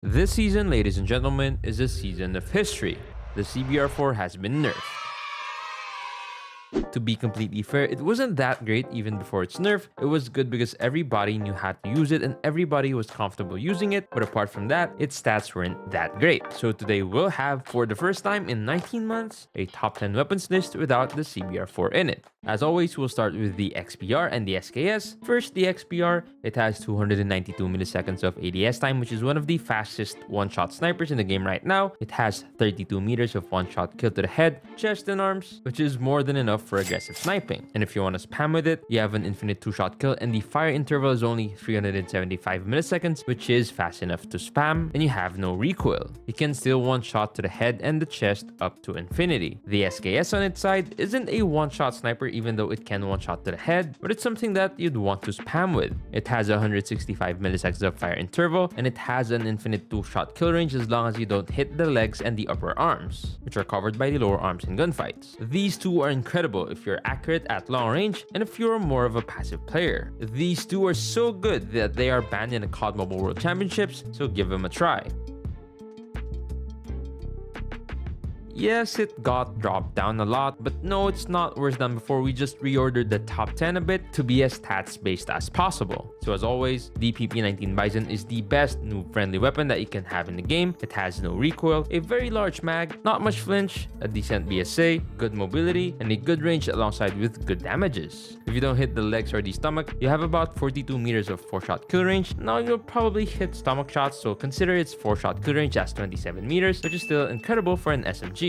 This season, ladies and gentlemen, is a season of history. The CBR4 has been nerfed. To be completely fair, it wasn't that great even before its nerf. It was good because everybody knew how to use it and everybody was comfortable using it, but apart from that, its stats weren't that great. So today we'll have, for the first time in 19 months, a top 10 weapons list without the CBR4 in it. As always, we'll start with the XPR and the SKS. First, the XPR, it has 292 milliseconds of ADS time, which is one of the fastest one-shot snipers in the game right now. It has 32 meters of one-shot kill to the head, chest, and arms, which is more than enough for aggressive sniping. And if you want to spam with it, you have an infinite 2-shot kill, and the fire interval is only 375 milliseconds, which is fast enough to spam, and you have no recoil. You can still one-shot to the head and the chest up to infinity. The SKS on its side isn't a one-shot sniper even though it can one-shot to the head, but it's something that you'd want to spam with. It has 165 milliseconds of fire interval, and it has an infinite 2-shot kill range as long as you don't hit the legs and the upper arms, which are covered by the lower arms in gunfights. These two are incredible if you're accurate at long range and if you're more of a passive player. These two are so good that they are banned in the COD Mobile World Championships, so give them a try. Yes, it got dropped down a lot, but no, it's not worse than before. We just reordered the top 10 a bit to be as stats based as possible. So as always, the PP19 Bison is the best noob-friendly weapon that you can have in the game. It has no recoil, a very large mag, not much flinch, a decent BSA, good mobility, and a good range alongside with good damages. If you don't hit the legs or the stomach, you have about 42 meters of 4-shot kill range. Now you'll probably hit stomach shots, so consider its 4-shot kill range as 27 meters, which is still incredible for an SMG.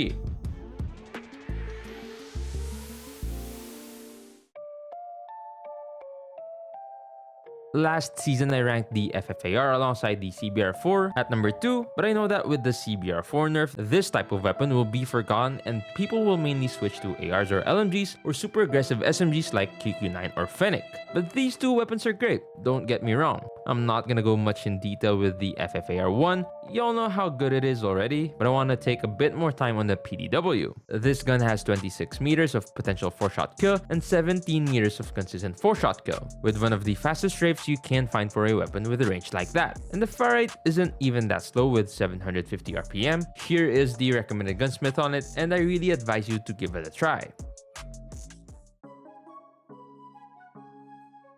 Last season, I ranked the FFAR alongside the CBR4 at number 2, but I know that with the CBR4 nerf, this type of weapon will be forgotten and people will mainly switch to ARs or LMGs or super aggressive SMGs like QQ9 or Fennec. But these two weapons are great, don't get me wrong. I'm not gonna go much in detail with the FFAR1, y'all know how good it is already, but I want to take a bit more time on the PDW. This gun has 26 meters of potential 4-shot kill and 17 meters of consistent 4-shot kill, with one of the fastest strafes you can find for a weapon with a range like that. And the fire rate isn't even that slow with 750 RPM. Here is the recommended Gunsmith on it, and I really advise you to give it a try.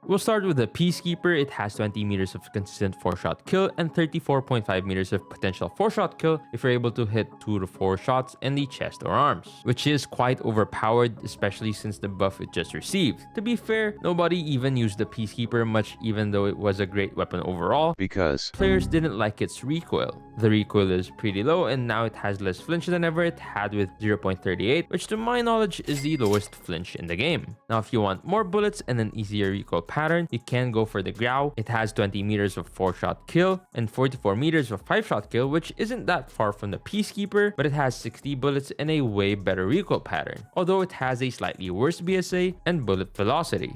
We'll start with the Peacekeeper. It has 20 meters of consistent 4-shot kill and 34.5 meters of potential 4-shot kill if you're able to hit 2 to 4 shots in the chest or arms, which is quite overpowered, especially since the buff it just received. To be fair, nobody even used the Peacekeeper much even though it was a great weapon overall, because players didn't like its recoil. The recoil is pretty low and now it has less flinch than ever it had with 0.38, which to my knowledge is the lowest flinch in the game. Now if you want more bullets and an easier recoil pattern, you can go for the Grau. It has 20 meters of 4-shot kill and 44 meters of 5-shot kill, which isn't that far from the Peacekeeper, but it has 60 bullets and a way better recoil pattern, although it has a slightly worse BSA and bullet velocity.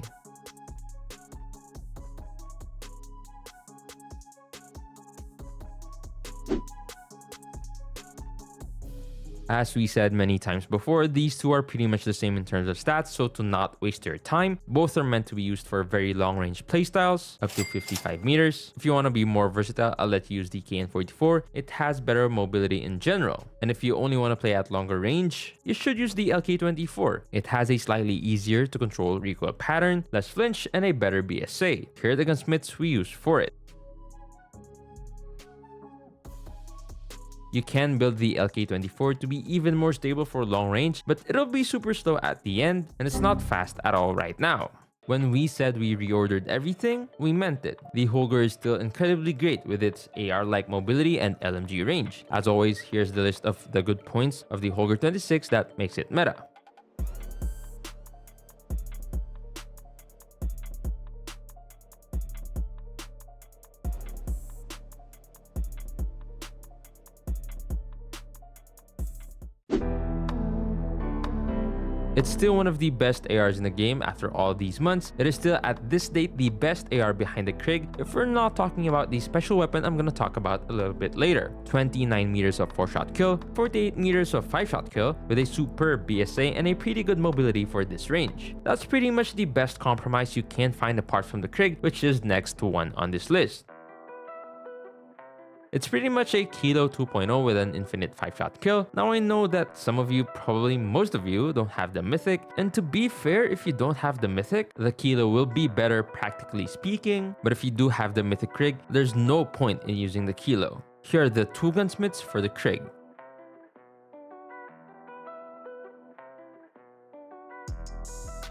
As we said many times before, these two are pretty much the same in terms of stats, so to not waste your time, both are meant to be used for very long range playstyles, up to 55 meters. If you want to be more versatile, I'll let you use the KN44. It has better mobility in general. And if you only want to play at longer range, you should use the LK24. It has a slightly easier to control recoil pattern, less flinch, and a better BSA. Here are the gunsmiths we use for it. You can build the LK24 to be even more stable for long range, but it'll be super slow at the end, and it's not fast at all right now. When we said we reordered everything, we meant it. The Holger is still incredibly great with its AR-like mobility and LMG range. As always, here's the list of the good points of the Holger 26 that makes it meta. It's still one of the best ARs in the game after all these months. It is still at this date the best AR behind the Krig, if we're not talking about the special weapon I'm gonna talk about a little bit later. 29 meters of 4-shot kill, 48 meters of 5-shot kill, with a superb BSA and a pretty good mobility for this range. That's pretty much the best compromise you can find apart from the Krig, which is next to one on this list. It's pretty much a Kilo 2.0 with an infinite 5-shot kill. Now I know that some of you, probably most of you, don't have the Mythic, and to be fair, if you don't have the Mythic, the Kilo will be better practically speaking, but if you do have the Mythic Krig, there's no point in using the Kilo. Here are the 2 Gunsmiths for the Krig.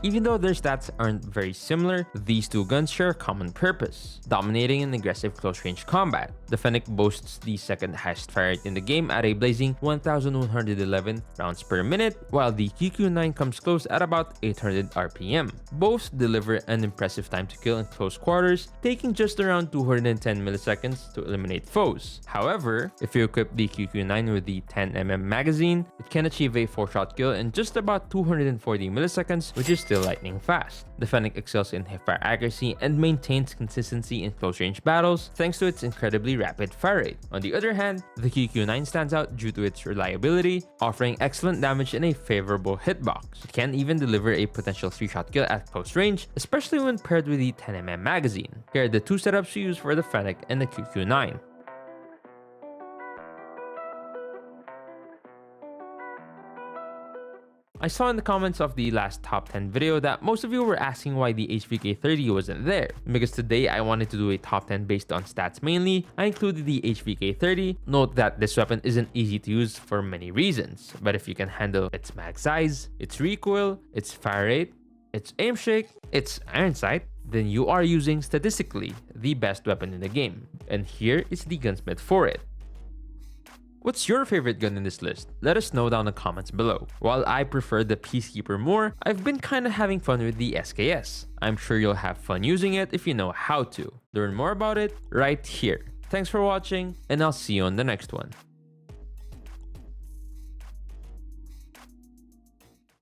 Even though their stats aren't very similar, these 2 guns share a common purpose: dominating in aggressive close-range combat. The Fennec boasts the second highest fire rate in the game at a blazing 1,111 rounds per minute, while the QQ9 comes close at about 800 RPM. Both deliver an impressive time to kill in close quarters, taking just around 210 milliseconds to eliminate foes. However, if you equip the QQ9 with the 10mm magazine, it can achieve a 4-shot kill in just about 240 milliseconds, which is still lightning fast. The Fennec excels in hipfire accuracy and maintains consistency in close-range battles thanks to its incredibly rapid fire rate. On the other hand, the QQ9 stands out due to its reliability, offering excellent damage in a favorable hitbox. It can even deliver a potential 3-shot kill at close range, especially when paired with the 10mm magazine. Here are the 2 setups to use for the Fennec and the QQ9. I saw in the comments of the last top 10 video that most of you were asking why the HVK30 wasn't there. Because today I wanted to do a top 10 based on stats mainly, I included the HVK30. Note that this weapon isn't easy to use for many reasons, but if you can handle its mag size, its recoil, its fire rate, its aim shake, its iron sight, then you are using statistically the best weapon in the game. And here is the Gunsmith for it. What's your favorite gun in this list? Let us know down in the comments below. While I prefer the Peacekeeper more, I've been kinda having fun with the SKS. I'm sure you'll have fun using it if you know how to. Learn more about it right here. Thanks for watching, and I'll see you on the next one.